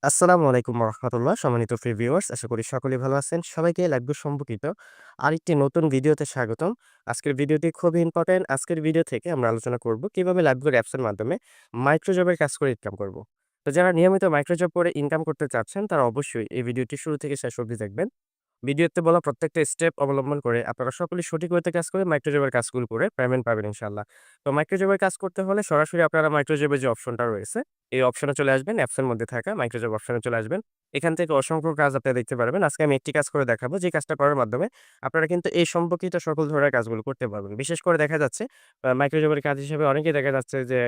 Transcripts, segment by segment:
আসসালামু আলাইকুম রহমতুল্লাহ। সম্মানিত ভিউয়ার্স, আশা করি সকলেই ভালো আছেন। সবাইকে লাইভ সম্পর্কিত আরেকটি নতুন ভিডিওতে স্বাগতম। আজকের ভিডিওটি খুবই ইম্পোর্টেন্ট। আজকের ভিডিও থেকে আমরা আলোচনা করব কিভাবে লাইভগোর অ্যাপসের মাধ্যমে মাইক্রোজবের কাজ করে ইনকাম করব। তো যারা নিয়মিত মাইক্রোজব করে ইনকাম করতে চাচ্ছেন তারা অবশ্যই এই ভিডিওটি শুরু থেকে শেষ অবধি দেখবেন। ভিডিওতে বলা প্রত্যেকটা স্টেপ অবলম্বন করে আপনারা সকলেই সঠিক ওয়েতে কাজ করে মাইক্রোজবের কাজগুলো করে পেমেন্ট পাবেন ইনশাআল্লাহ। তো মাইক্রোজবের কাজ করতে হলে সরাসরি আপনারা মাইক্রোজবের যে অপশনটা রয়েছে, এই অপশনে চলে আসবেন। অ্যাপসের মধ্যে থাকা মাইক্রোজব অপশনে চলে আসবেন। এখান থেকে অসংখ্য কাজ আপনারা দেখতে পারবেন। আজকে আমি একটি কাজ করে দেখাবো, যে কাজটা করার মাধ্যমে আপনারা কিন্তু এই সম্পর্কিত সকল ধরনের কাজগুলো করতে পারবেন। বিশেষ করে দেখা যাচ্ছে মাইক্রোজবের কাজ হিসেবে অনেকেই দেখা যাচ্ছে যে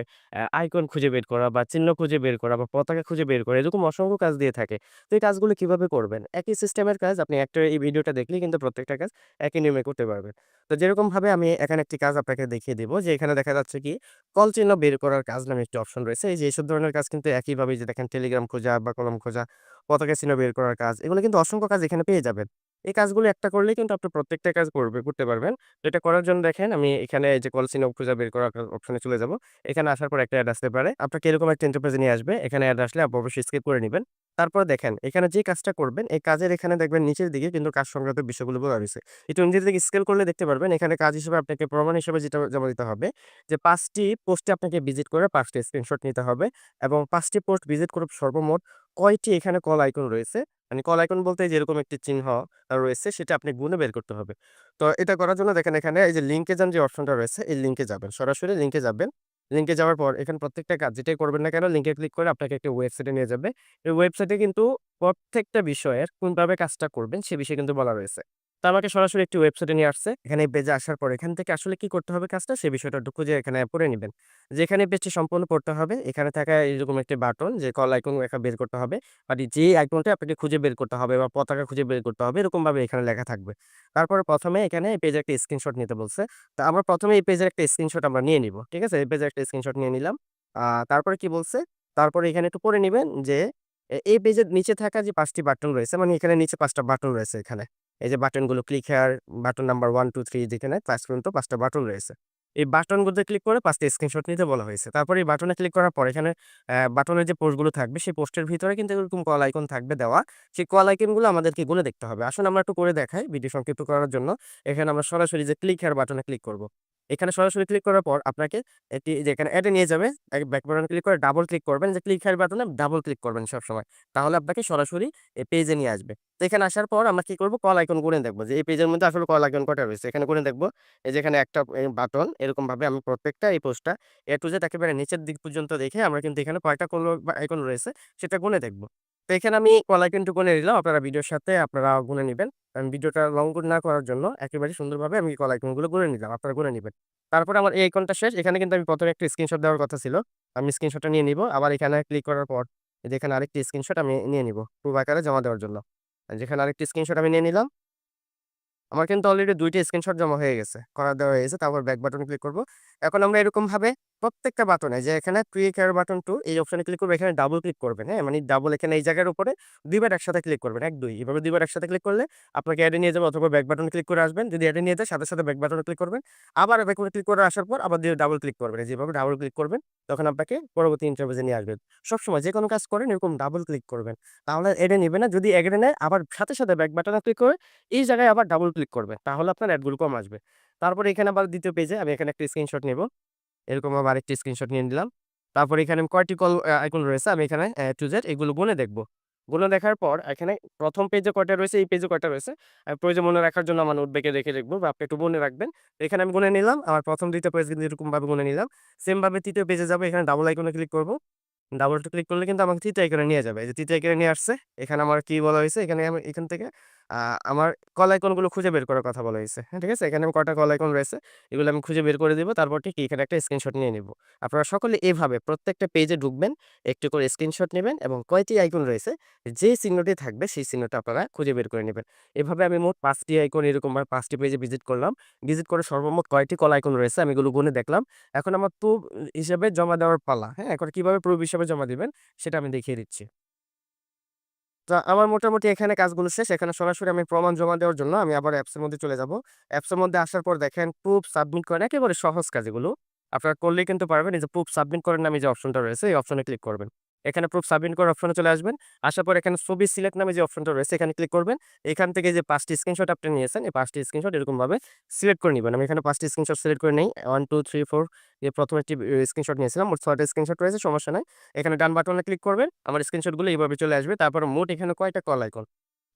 আইকন খুঁজে বের করা বা চিহ্ন খুঁজে বের করা বা পতাকা খুঁজে বের করা, এরকম অসংখ্য কাজ দিয়ে থাকে। তো এই কাজগুলো কিভাবে করবেন? একই সিস্টেমের কাজ আপনি একটা এই ভিডিওটা দেখলেই কিন্তু প্রত্যেকটা কাজ একই নিয়মে করতে পারবেন। তো যেরকমভাবে আমি এখানে একটি কাজ আপনাকে দেখিয়ে দিব, যে এখানে দেখা যাচ্ছে কি কল চিহ্ন বের করার কাজ নামে একটি অপশন রয়েছে। এই যে এসব ধরনের কাজ কিন্তু একইভাবে, যে দেখেন টেলিগ্রাম খোঁজা বা কলম খোঁজা, পতাকা চিহ্ন বের করার কাজ, এগুলো কিন্তু অসংখ্য কাজ এখানে পেয়ে যাবেন। এই কাজগুলো একটা করলেই কিন্তু আপনি প্রত্যেকটা কাজ করতে পারবেন। তো এটা করার জন্য দেখেন আমি এখানে এই যে কল চিহ্ন খোঁজা বের করার অপশনে চলে যাব। এখানে আসার পর একটা এড আসতে পারে। আপনাকে এরকম একটা ইন্টারফেসে নিয়ে আসবে। এখানে এড আসলে আপনি অবশ্যই স্কিপ করে নিবেন। তারপর দেখেন এখানে যে কাজটা করবেন, এই কাজের এখানে দেখবেন নিচের দিকে কিন্তু কাজ সংক্রান্ত বিষয়গুলো বলা রয়েছে। একটু নিচের দিকে স্ক্রল করলে দেখতে পারবেন এখানে কাজ হিসেবে আপনাকে প্রমাণ হিসেবে যেটা জমা দিতে হবে, যে ৫ টি পোস্টে আপনাকে ভিজিট করে ৫ টি স্ক্রিনশট নিতে হবে এবং ৫ টি পোস্ট ভিজিট করে সর্বমোট কয়টি এখানে কল আইকন রয়েছে, মানে কল আইকন বলতে যেরকম একটি চিহ্ন রয়েছে সেটা আপনি গুণে বের করতে হবে। তো এটা করার জন্য দেখেন এখানে এই যে লিংকে যান যে অপশনটা রয়েছে, এই লিংকে যাবেন। সরাসরি লিংকে যাবেন। লিংকে যাওয়ার পর এখানে প্রত্যেকটা কাজ যেটাই করবেন না কেন, লিংকে ক্লিক করে আপনাকে একটা ওয়েবসাইটে নিয়ে যাবে। এই ওয়েবসাইটে কিন্তু প্রত্যেকটা বিষয়ের কোনভাবে কাজটা করবেন সে বিষয়ে কিন্তু বলা রয়েছে। তো আমাকে সরাসরি একটি ওয়েবসাইটে নিয়ে আসছে। এখানে এই পেজে আসার পর এখান থেকে আসলে কি করতে হবে কাজটা, সে বিষয়টা একটু খুঁজে এখানে পড়ে নিবেন। যেখানে পেজটি সম্পূর্ণ পড়তে হবে, এখানে থাকা এরকম একটি বাটন, যে কল আইকন লেখা বের করতে হবে। মানে যে আইকনটা আপনাকে খুঁজে বের করতে হবে বা পতাকা খুঁজে বের করতে হবে, এরকমভাবে এখানে লেখা থাকবে। তারপরে ১ম এ এখানে এই পেজের একটা স্ক্রিনশট নিতে বলছে। তো আমরা ১ম এ এই পেজের একটা স্ক্রিনশট আমরা নিয়ে নিব। ঠিক আছে? এই পেজের একটা স্ক্রিনশট নিয়ে নিলাম। তারপরে কি বলছে? তারপরে এখানে একটু পড়ে নিবেন যে এই পেজের নিচে থাকা যে ৫ টি বাটন রয়েছে, মানে এখানে নিচে ৫ টা বাটন রয়েছে এখানে। এই যে বাটনগুলো ক্লিক হেয়ার, বাটন নাম্বার 1, 2, 3 যেখানে ৫ পর্যন্ত ৫ টা বাটন রয়েছে। এই বাটনগুলোতে ক্লিক করে ৫ টা স্ক্রিনশট নিতে বলা হয়েছে। তারপরে এই বাটনে ক্লিক করার পর এখানে বাটনের যে পোস্টগুলো থাকবে সেই পোস্টের ভিতরে কিন্তু এরকম কল আইকন থাকবে দেওয়া। সেই কল আইকনগুলো আমাদেরকে গুনে দেখতে হবে। আসুন আমরা একটু করে দেখাই ভিডিও সংক্ষিপ্ত করার জন্য। এখানে আমরা সরাসরি যে ক্লিক হেয়ার বাটনে ক্লিক করব। এখানে সরাসরি ক্লিক করার পর আপনাকে একটি যে এখানে এড এ নিয়ে যাবে। ব্যাক বাটনে ক্লিক করে ডাবল ক্লিক করবেন। যে ক্লিক হেয়ার বাটনে ডাবল ক্লিক করবেন সবসময়। তাহলে আপনাকে সরাসরি এই পেজে নিয়ে আসবে। তো এখানে আসার পর আমরা কি করব, কল আইকন গুনে দেখব যে এই পেজের মধ্যে আসলে কল আইকন কয়টা রয়েছে। এখানে গুনে দেখব। এই যে এখানে একটা বাটন, এরকমভাবে আমি প্রত্যেকটা এই পোস্টটা A to Z একেবারে নিচের দিক পর্যন্ত দেখে আমরা কিন্তু এখানে কয়টা কল বা আইকন রয়েছে সেটা গুনে দেখব। তো এখানে আমি কল আইকনটা গুনে নিলাম। আপনারা ভিডিওর সাথে আপনারা গুনে নিবেন। কারণ ভিডিওটা লং না করার জন্য একেবারে সুন্দরভাবে আমি কল আইকনগুলো গুনে নিলাম। আপনারা গুনে নিবেন। তারপরে আমার এই আইকনটা শেষ। এখানে কিন্তু আমি ১ম এ একটা স্ক্রিনশট দেওয়ার কথা ছিল। আমি স্ক্রিনশটটা নিয়ে নিবো। আবার এখানে ক্লিক করার পর এই যে এখানে আরেকটি স্ক্রিনশট আমি নিয়ে নিবো প্রুফ আকারে জমা দেওয়ার জন্য। যেখানে আরেকটি স্ক্রিনশট আমি নিয়ে নিলাম। আমার কিন্তু অলরেডি ২ টা স্ক্রিনশট জমা হয়ে গেছে। করা দেওয়া হয়ে গেছে। তারপর ব্যাক বাটনে ক্লিক করব। এখন আমরা এরকমভাবে প্রত্যেকটা বাটনে, যে এখানে ক্লিক হেয়ার বাটন 2 এই অপশনে ক্লিক করব। এখানে ডাবল ক্লিক করবেন, হ্যাঁ? মানে ডাবল এখানে এই জায়গার উপরে ২ বার একসাথে ক্লিক করবেন। ১, ২ এভাবে ২ বার একসাথে ক্লিক করলে আপনাকে এড এ নিয়ে যাবে, অথবা ব্যাক বাটনে ক্লিক করে আসবেন। যদি এড এ নিয়ে যায় সাথে, সাথে ব্যাক বাটনে ক্লিক করবেন। আবার ব্যাক বাটনে ক্লিক করে আসার পর আবার ডাবল ক্লিক করবেন। যেভাবে ডাবল ক্লিক করবেন তখন আপনাকে পরবর্তী ইন্টারফেসে নিয়ে আসবে। সবসময় যেকোনো কাজ করেন এরকম ডাবল ক্লিক করবেন। তাহলে এড এ নিবে না। যদি এড এ নেয় আবার সাথে, সাথে ব্যাক বাটনে ক্লিক করে এই জায়গায় আবার ডাবল ক্লিক করবেন। তাহলে আপনার এড গুলো কম আসবে। তারপরে এখানে আবার ২য় পেজে আমি এখানে একটা স্ক্রিনশট নিবো। এরকম আবার আরেকটি স্ক্রিনশট নিয়ে নিলাম। তারপরে এখানে কয়টি কল আইকন রয়েছে আমি এখানে to Z এগুলো গুনে দেখব। গুনে দেখার পর এখানে ১ম পেজে কয়টা রয়েছে, এই পেজে কয়টা রয়েছে, প্রয়োজন মনে রাখার জন্য আমার নোটব্যাকে রেখে লিখব বা আপনি একটু মনে রাখবেন। তো এখানে আমি গুনে নিলাম। আমার ১ম ২য় পেজ কিন্তু এরকমভাবে গুনে নিলাম। সেম ভাবে ৩য় পেজে যাবো। এখানে ডাবল আইকনে ক্লিক করব। ডাবল ক্লিক করলে কিন্তু আমাকে ৩টা আইকনে নিয়ে যাবে। এই যে ৩টা আইকনে নিয়ে আসছে। এখানে আমার কি বলা হয়েছে, এখানে আমি এখান থেকে আ আমার কল আইকন গুলো খুঁজে বের করার কথা বলা হয়েছে। হ্যাঁ, ঠিক আছে? এখানে কয়টা কল আইকন রয়েছে এগুলো আমি খুঁজে বের করে দিব। তারপর ঠিক এখানে একটা স্ক্রিনশট নিয়ে নিব। আপনারা সকলে এভাবে প্রত্যেকটা পেজে ঢুকবেন, একটু করে স্ক্রিনশট নিবেন এবং কয়টি আইকন রয়েছে যে চিহ্নটি থাকবে সেই চিহ্নটা আপনারা খুঁজে বের করে নিবেন। এভাবে আমি মোট ৫ টি আইকন এরকমভাবে ৫ টি পেজে ভিজিট করলাম। ভিজিট করে সর্বমোট কয়টি কল আইকন রয়েছে আমি এগুলো গুনে দেখলাম। এখন আমার প্রুফ হিসেবে জমা দেওয়ার পালা। হ্যাঁ? এখন কিভাবে প্রুফ হিসেবে জমা দিবেন সেটা আমি দেখিয়ে দিচ্ছি। তো আমার মোটামুটি এখানে কাজগুলো শেষ। এখানে সরাসরি আমি প্রমাণ জমা দেওয়ার জন্য আমি আবার অ্যাপস এর মধ্যে চলে যাব। অ্যাপস এর মধ্যে আসার পর দেখেন প্রুফ সাবমিট করেন, একেবারে সহজ কাজ এগুলো। আপনারা করলেই কিন্তু পারবেন। এই যে প্রুফ সাবমিট করেন নামে যে অপশনটা রয়েছে এই অপশনে ক্লিক করবেন। এখানে প্রুফ সাবমিট করার অপশনে চলে আসবেন। আসার পর এখানে ছবি সিলেক্ট নামে যে অপশনটা রয়েছে এখানে ক্লিক করবেন। এখান থেকে যে ৫ টি স্ক্রিনশট আপনি নিয়েছেন, এই ৫ টি স্ক্রিনশট এরকমভাবে সিলেক্ট করে নিবেন। আমি এখানে ৫ টি স্ক্রিনশট সিলেক্ট করে নেই। 1, 2, 3, 4 প্রথম একটি স্ক্রিনশট নিয়েছিলাম। মোট ৬ টা স্ক্রিনশট রয়েছে, সমস্যা নাই। এখানে ডান বাটনে ক্লিক করবেন। আমার স্ক্রিনশটগুলো এইভাবে চলে আসবে। তারপর মোট এখানে কয়টা কল আইকন,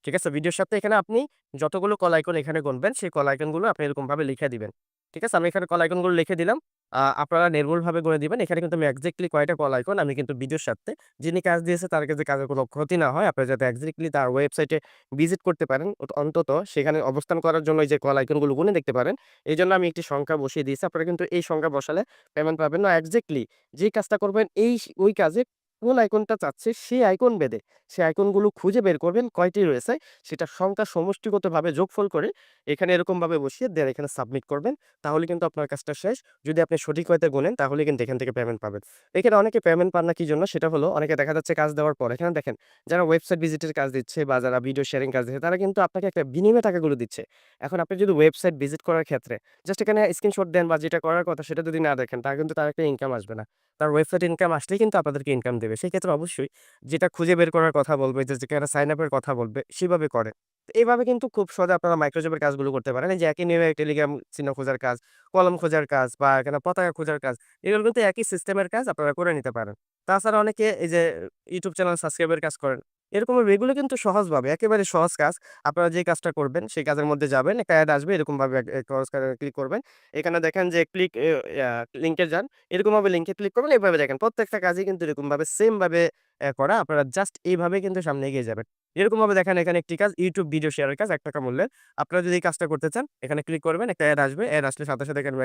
ঠিক আছে? ভিডিওর সাথে এখানে আপনি যতগুলো কল আইকন এখানে গুনবেন, সেই কল আইকনগুলো আপনি এরকমভাবে লিখে দিবেন। ঠিক আছে? আমি এখানে কল আইকনগুলো লিখে দিলাম। আপনারা নির্ভুলভাবে গুনে দিবেন। এখানে কিন্তু আমি এক্সাক্টলি কয়টা কল আইকন আমি কিন্তু ভিডিওর সাথে যিনি কাজ দিয়েছে তার কাছে কাজের কোনো ক্ষতি না হয়। আপনারা যাতে এক্সাক্টলি তার ওয়েবসাইটে ভিজিট করতে পারেন, অন্তত সেখানে অবস্থান করার জন্য এই যে কল আইকনগুলো গুনে দেখতে পারেন। এজন্য আমি একটি সংখ্যা বসিয়ে দিয়েছি। আপনারা কিন্তু এই সংখ্যা বসালে পেমেন্ট পাবেন না। এক্সাক্টলি যেই কাজটা করবেন ওই কাজে কোন আইকনটা চাচ্ছে সেই আইকন বেদে সেই আইকনগুলো খুঁজে বের করবেন কয়টি রয়েছে সেটার সংখ্যা সমষ্টিগতভাবে যোগফল করে এখানে এরকমভাবে বসিয়ে দেন এখানে সাবমিট করবেন। তাহলে কিন্তু আপনার কাজটা শেষ। যদি আপনি সঠিক ওয়েতে গুনেন তাহলে কিন্তু এখান থেকে পেমেন্ট পাবেন। এখানে অনেকে পেমেন্ট পান না কি জন্য? সেটা হলো অনেকে দেখা যাচ্ছে কাজ দেওয়ার পর এখানে দেখেন যারা ওয়েবসাইট ভিজিটের কাজ দিচ্ছে বা যারা ভিডিও শেয়ারিং কাজ দিচ্ছে তারা কিন্তু আপনাকে একটা বিনিময়ে টাকাগুলো দিচ্ছে। এখন আপনি যদি ওয়েবসাইট ভিজিট করার ক্ষেত্রে জাস্ট এখানে স্ক্রিনশট দেন বা যেটা করার কথা সেটা যদি না দেখেন তাহলে কিন্তু তার একটা ইনকাম আসবে না। তার ওয়েবসাইট ইনকাম আসলেই কিন্তু আপনাদেরকে ইনকাম দেবে। সেক্ষেত্রে অবশ্যই যেটা খুঁজে বের করার কথা বলবে, যে যেখানে সাইন আপ এর কথা বলবে সেভাবে করেন। তো এভাবে কিন্তু খুব সহজে আপনারা মাইক্রোজবের কাজগুলো করতে পারেন। এই যে একই নিয়মে টেলিগ্রাম চিহ্ন খোঁজার কাজ, কলম খোঁজার কাজ বা এখানে পতাকা খোঁজার কাজ, এগুলো কিন্তু একই সিস্টেমের কাজ আপনারা করে নিতে পারেন। তাছাড়া অনেকে এই যে ইউটিউব চ্যানেল সাবস্ক্রাইবের কাজ করেন। এরকম এগুলো কিন্তু সহজভাবে একেবারে সহজ কাজ। আপনারা যে কাজটা করবেন সেই কাজের মধ্যে যাবেন, একটা এড আসবে এরকমভাবে ক্রস ক্লিক করবেন। এখানে দেখেন যে ক্লিক লিংকে যান। এরকমভাবে লিংকে ক্লিক করবেন, এভাবে দেখেন প্রত্যেকটা কাজই কিন্তু এরকমভাবে সেম ভাবে করা। আপনারা জাস্ট এইভাবে কিন্তু সামনে এগিয়ে যাবেন। এরকমভাবে দেখেন এখানে একটি কাজ YouTube ভিডিও শেয়ারের কাজ ৳১ মূল্যের। আপনারা যদি এই কাজটা করতে চান এখানে ক্লিক করবেন, একটা এড আসবে। এড আসলে সাথে, সাথে এখানে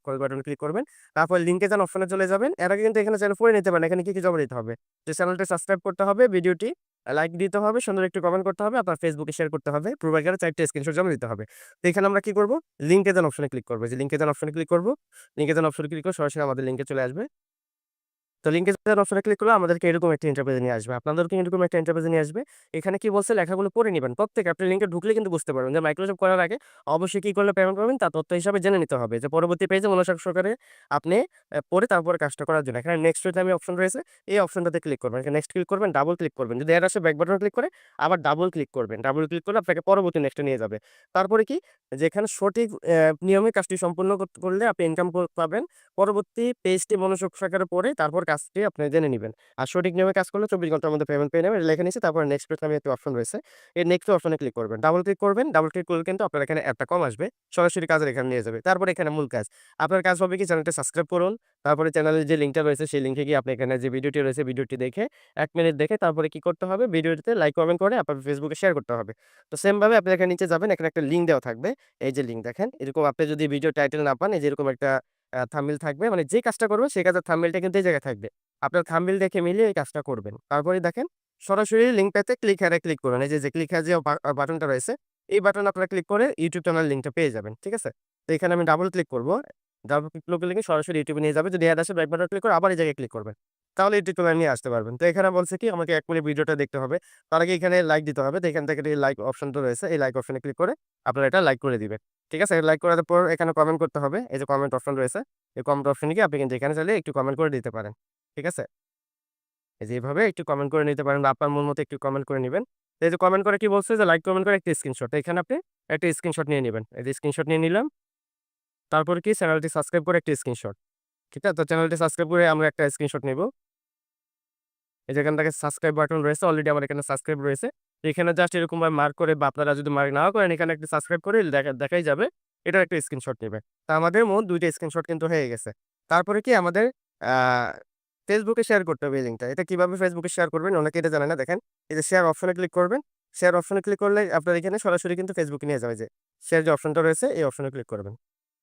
কল বাটনে ক্লিক করবেন। তারপর লিংকে যান অপশনে চলে যাবেন। এর আগে কিন্তু এখানে চ্যানেল পড়ে নিতে পারেন। এখানে কি, কি জমা দিতে হবে? যে চ্যানেলটা সাবস্ক্রাইব করতে হবে, ভিডিওটি লাইক দিতে হবে, সুন্দর একটু কমেন্ট করতে হবে, আপনার ফেসবুকে শেয়ার করতে হবে, প্রোভাইডারে ৪ টা স্ক্রিনশট জমা দিতে হবে। তো এখানে আমরা কি করব? লিংকে যান অপশনে ক্লিক করব। যে লিংকে যান অপশনে ক্লিক করব। লিংকে যান অপশনে ক্লিক করে সরাসরি আমাদের লিংকে চলে আসবে। তো লিংকে যাওয়ার অপশনে ক্লিক করলে আমাদেরকে এরকম একটা ইন্টারফেসে নিয়ে আসবে। আপনাদেরকে এরকম একটা ইন্টারফেসে নিয়ে আসবে। এখানে কি বলছে লেখাগুলো পড়ে নিবেন। প্রত্যেকে আপনি লিংকে ঢুকলে কিন্তু বুঝতে পারবেন যে মাইক্রোসফট করার আগে অবশ্যই কি করলে পেমেন্ট পাবেন তার তথ্য হিসাবে জেনে নিতে হবে। যে পরবর্তী পেজে মনোযোগ সহকারে আপনি পড়ে তারপরে কাজটা করার জন্য। এখানে নেক্সট নামে অপশন রয়েছে। এই অপশনটাতে ক্লিক করবেন। এখানে নেক্সট ক্লিক করবেন, ডাবল ক্লিক করবেন। যদি এর আসে ব্যাক বাটনে ক্লিক করে আবার ডাবল ক্লিক করবেন। ডাবল ক্লিক করলে আপনাকে পরবর্তী নেক্সটে নিয়ে যাবে। তারপরে কি যে এখানে সঠিক নিয়মে কাজটি সম্পূর্ণ করলে আপনি ইনকাম পাবেন। পরবর্তী পেজটি মনোযোগ সহকারে পড়ে তারপর কাজটি আপনি জেনে নিবেন। আর সঠিক নিয়মে কাজ করলে ২৪ ঘন্টার মধ্যে পেমেন্ট পেয়ে যাবেন। এটা লেখা নিচে তারপর নেক্সট পেজ নামে একটা অপশন রয়েছে। এই নেক্সট অপশনে ক্লিক করবেন। ডাবল ক্লিক করবেন। ডাবল ক্লিক করলে কিন্তু আপনার এখানে একটা কম আসবে। সরাসরি কাজের এখানে নিয়ে যাবে। তারপরে এখানে মূল কাজ। আপনার কাজ হবে কি চ্যানেলটা সাবস্ক্রাইব করুন। তারপরে চ্যানেলের যে লিংকটা রয়েছে সেই লিংকে গিয়ে আপনি এখানে যে ভিডিওটি রয়েছে ভিডিওটি দেখে ১ মিনিট দেখে তারপরে কি করতে হবে? ভিডিওটিতে লাইক কমেন্ট করে আপনার ফেসবুকে শেয়ার করতে হবে। তো সেম ভাবে আপনি এখানে নিচে যাবেন। এখানে একটা লিংক দেওয়া থাকবে। এই যে লিংক দেখেন। এরকম আপনি যদি ভিডিও টাইটেল না পান এই যে এরকম একটা থাম্বনেইল থাকবে। মানে যে কাজটা করবেন সেই কাজের থাম্বনেইলটা কিন্তু এই জায়গায় থাকবে। আপনার থাম্বনেইল দেখে মিলিয়ে এই কাজটা করবেন। তারপরে দেখেন সরাসরি লিংক পেতে ক্লিক হেয়ারে ক্লিক করবেন। এই যে ক্লিক হেয়ার যে বাটনটা রয়েছে, এই বাটনে আপনারা ক্লিক করে YouTube চ্যানেলের লিংকটা পেয়ে যাবেন। ঠিক আছে? তো এখানে আমি ডাবল ক্লিক করব। ডাবল ক্লিক করলে সরাসরি YouTube এ নিয়ে যাবে। যদি অ্যাড আসে ব্যাক বাটনে ক্লিক করে আবার এই জায়গায় ক্লিক করবেন। তাহলে YouTube চ্যানেলে নিয়ে আসতে পারবেন। তো এখানে বলছে কি আমাকে ১ মিনিট ভিডিওটা দেখতে হবে। তার আগে এখানে লাইক দিতে হবে। তো এখান থেকে এই লাইক অপশনটা রয়েছে। এই লাইক অপশনে ক্লিক করে আপনারা এটা লাইক করে দিবেন। ঠিক আছে? লাইক করার পর এখানে কমেন্ট করতে হবে। এই যে কমেন্ট অপশন রয়েছে। এই কমেন্ট অপশনে গিয়ে আপনি কিন্তু এখানে চাইলে একটু কমেন্ট করে দিতে পারেন। ঠিক আছে? এই যে এভাবে একটু কমেন্ট করে নিতে পারেন বা আপনার মন মতো একটু কমেন্ট করে নিবেন। তো এই যে কমেন্ট করে কি বলছে যে লাইক কমেন্ট করে একটা স্ক্রিনশট। তো এখানে আপনি একটা স্ক্রিনশট নিয়ে নিবেন। এই যে স্ক্রিনশট নিয়ে নিলাম। তারপরে কি চ্যানেলটি সাবস্ক্রাইব করে একটা স্ক্রিনশট। ঠিক আছে? তো চ্যানেলটি সাবস্ক্রাইব করে আমরা একটা স্ক্রিনশট নিব। এই যে এখান থেকে সাবস্ক্রাইব বাটন রয়েছে। অলরেডি আমার এখানে সাবস্ক্রাইব রয়েছে। তো এখানে জাস্ট এরকমভাবে মার্ক করে বা আপনারা যদি মার্ক নাও করেন এখানে একটা সাবস্ক্রাইব করে দেখাই যাবে। এটার একটা স্ক্রিনশট নিবে। তো আমাদের মোট ২ টা স্ক্রিনশট কিন্তু হয়ে গেছে। তারপরে কি আমাদের আ ফেসবুকে শেয়ার করতে হবে এই লিঙ্কটা। এটা কিভাবে ফেসবুকে শেয়ার করবেন অনেকে এটা জানে না। দেখেন এই যে শেয়ার অপশনে ক্লিক করবেন। শেয়ার অপশনে ক্লিক করলে আপনার এখানে সরাসরি কিন্তু ফেসবুকে নিয়ে যাবে যে শেয়ার যে অপশনটা রয়েছে এই অপশনে ক্লিক করবেন।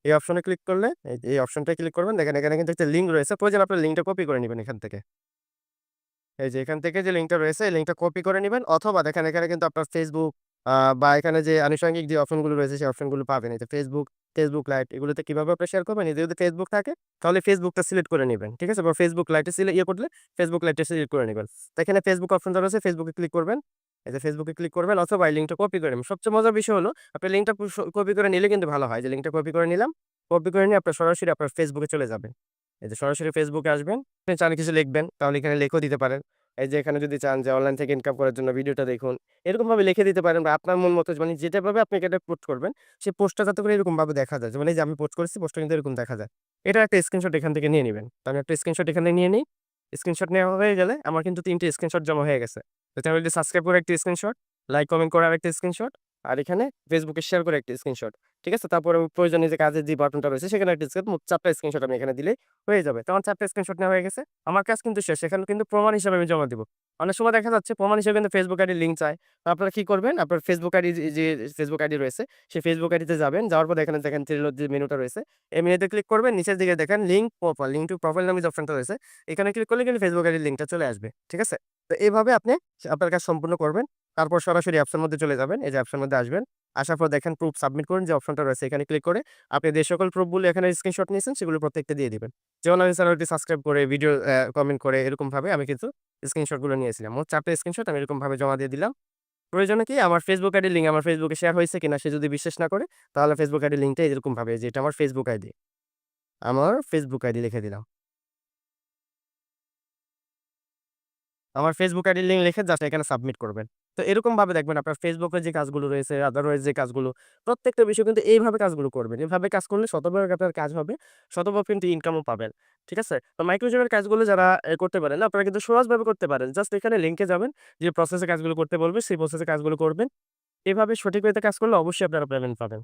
এই অপশনে ক্লিক করলে এই অপশনটায় ক্লিক করবেন। দেখেন এখানে কিন্তু একটা লিঙ্ক রয়েছে। প্রয়োজন আপনার লিঙ্কটা কপি করে নিবেন এখান থেকে। এই যে এখান থেকে যে লিঙ্কটা রয়েছে, এই লিঙ্কটা কপি করে নিবেন অথবা দেখেন এখানে কিন্তু আপনার Facebook বা এখানে যে আনুষঙ্গিক যে অপশনগুলো রয়েছে সেই অপশনগুলো পাবেন। এই যে Facebook লাইট এগুলোতে কিভাবে আপনি শেয়ার করবেন? এই যে যদি Facebook থাকে তাহলে Facebookটা সিলেক্ট করে নিবেন। ঠিক আছে? বা Facebook লাইটে করলে Facebook লাইটে সিলেক্ট করে নিবেন। তো এখানে Facebook অপশনটা রয়েছে Facebook এ ক্লিক করবেন। এই যে Facebook এ ক্লিক করবেন অথবা এই লিঙ্কটা কপি করে নিবেন। সবচেয়ে মজার বিষয় হলো আপনি লিঙ্কটা কপি করে নিলে কিন্তু ভালো হয়। যে লিঙ্কটা কপি করে নিলাম। কপি করে নিয়ে আপনার সরাসরি আপনার Facebook এ চলে যাবেন। এই যে সরাসরি Facebook এ আসবেন। আপনি চাইলে কিছু লিখবেন তাহলে এখানে লিখেও দিতে পারেন। এই যে এখানে যদি চান যে অনলাইন থেকে ইনকাম করার জন্য ভিডিওটা দেখুন। এরকমভাবে লিখে দিতে পারেন বা আপনার মন মতো মানে যেটাভাবে আপনি এটা পোস্ট করবেন, সেই পোস্টটা যাতে করে এরকমভাবে দেখা যায়। যেমন এই যে আমি পোস্ট করেছি, পোস্টটা কিন্তু এরকম দেখা যায়। এটার একটা স্ক্রিনশট এখান থেকে নিয়ে নিবেন। তো আমি একটা স্ক্রিনশট এখানে নিয়ে নিই। স্ক্রিনশট নেওয়া হয়ে গেলে আমার কিন্তু ৩ টে স্ক্রিনশট জমা হয়ে গেছে। তো চ্যানেলটি সাবস্ক্রাইব করে একটা স্ক্রিনশট, লাইক কমেন্ট করে আরেকটা স্ক্রিনশট, আর এখানে ফেসবুকে শেয়ার করে একটা স্ক্রিনশট। ঠিক আছে? তারপরে প্রয়োজনীয় যে কাজের যে বাটনটা রয়েছে সেখানে একটা মোট ৪ টা স্ক্রিনশট আমি এখানে দিলেই হয়ে যাবে। তো আমার ৪ টা স্ক্রিনশট নেওয়া হয়ে গেছে। আমার কাজ কিন্তু শেষ। এখানে কিন্তু প্রমাণ হিসাবে আমি জমা দিব। অনেক সময় দেখা যাচ্ছে প্রমাণ হিসেবে কিন্তু ফেসবুক আইডির লিঙ্ক চায়। তো আপনারা কি করবেন? আপনার ফেসবুক আইডি যে ফেসবুক আইডি রয়েছে, সেই ফেসবুক আইডিতে যাবেন। যাওয়ার পর এখানে দেখেন ৩ যে মেনুটা রয়েছে, এই মেনুতে ক্লিক করবেন। নিচের দিকে দেখেন link profile, link to profile নামে যে অপশনটা রয়েছে, এখানে ক্লিক করলে কিন্তু ফেসবুক আইডির লিঙ্কটা চলে আসবে। ঠিক আছে? তো এভাবে আপনি আপনার কাজ সম্পূর্ণ করবেন। তারপর সরাসরি অ্যাপস এর মধ্যে চলে যাবেন। এই যে অ্যাপস এর মধ্যে আসবেন। আসার পর দেখেন প্রুফ সাবমিট করুন যে অপশনটা রয়েছে, এখানে ক্লিক করে আপনি যে সকল প্রুফগুলো এখানে স্ক্রিনশট নিয়েছেন সেগুলো প্রত্যেকটা দিয়ে দিবেন। যেমন আমি চ্যানেলটি সাবস্ক্রাইব করে ভিডিও কমেন্ট করে এরকমভাবে আমি কিন্তু স্ক্রিনশট গুলো নিয়েছিলাম। মোট ৪ টা স্ক্রিনশট আমি এরকমভাবে জমা দিয়ে দিলাম। প্রয়োজনে কি আমার ফেসবুক আইডির লিঙ্ক আমার ফেসবুকে শেয়ার হয়েছে কিনা সে যদি বিশ্বাস না করে, তাহলে ফেসবুক আইডির লিঙ্কটা এরকমভাবে যে এটা আমার ফেসবুক আইডি। আমার ফেসবুক আইডি লিখে দিলাম। আমার Facebook আইডির লিঙ্ক লিখে জাস্ট এখানে সাবমিট করবেন। তো এরকমভাবে দেখবেন আপনার Facebook এর যে কাজগুলো রয়েছে, আদারওয়াইজ যে কাজগুলো, প্রত্যেকটা বিষয় কিন্তু এইভাবে কাজগুলো করবেন। এভাবে কাজ করলে শতভাগ আপনার কাজ হবে, শতভাগ কিন্তু ইনকামও পাবেন। ঠিক আছে? তো মাইক্রোজবের কাজগুলো যারা করতে পারেন না, আপনারা কিন্তু সহজভাবে করতে পারেন। জাস্ট এখানে লিঙ্কে যাবেন, যে প্রসেস এ কাজগুলো করতে বলবে, সেই প্রসেস এ কাজগুলো করবেন। এভাবে সঠিক ওয়েতে কাজ করলে অবশ্যই আপনারা পেমেন্ট পাবেন।